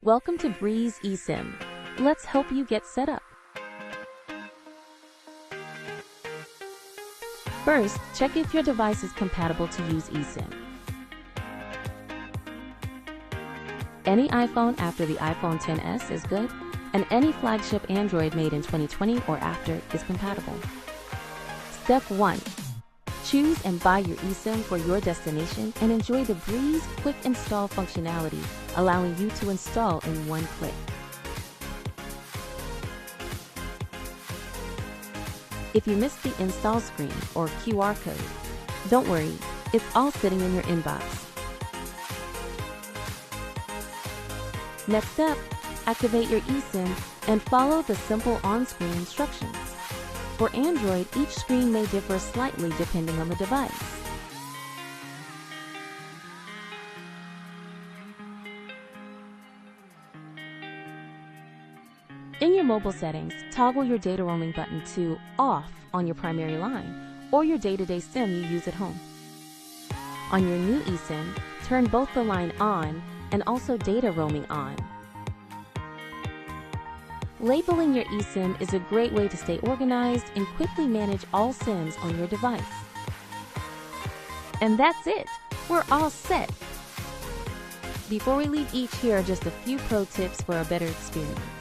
Welcome to Breeze eSIM. Let's help you get set up. First, check if your device is compatible to use eSIM. Any iPhone after the iPhone XS is good, and any flagship Android made in 2020 or after is compatible. Step 1. Choose and buy your eSIM for your destination and enjoy the Breeze quick install functionality, allowing you to install in one click. If you missed the install screen or QR code, don't worry, it's all sitting in your inbox. Next up, activate your eSIM and follow the simple on-screen instructions. For Android, each screen may differ slightly depending on the device. In your mobile settings, toggle your data roaming button to off on your primary line or your day-to-day SIM you use at home. On your new eSIM, turn both the line on and also data roaming on. Labeling your eSIM is a great way to stay organized and quickly manage all SIMs on your device. And that's it! We're all set! Before we leave each, here are just a few pro tips for a better experience.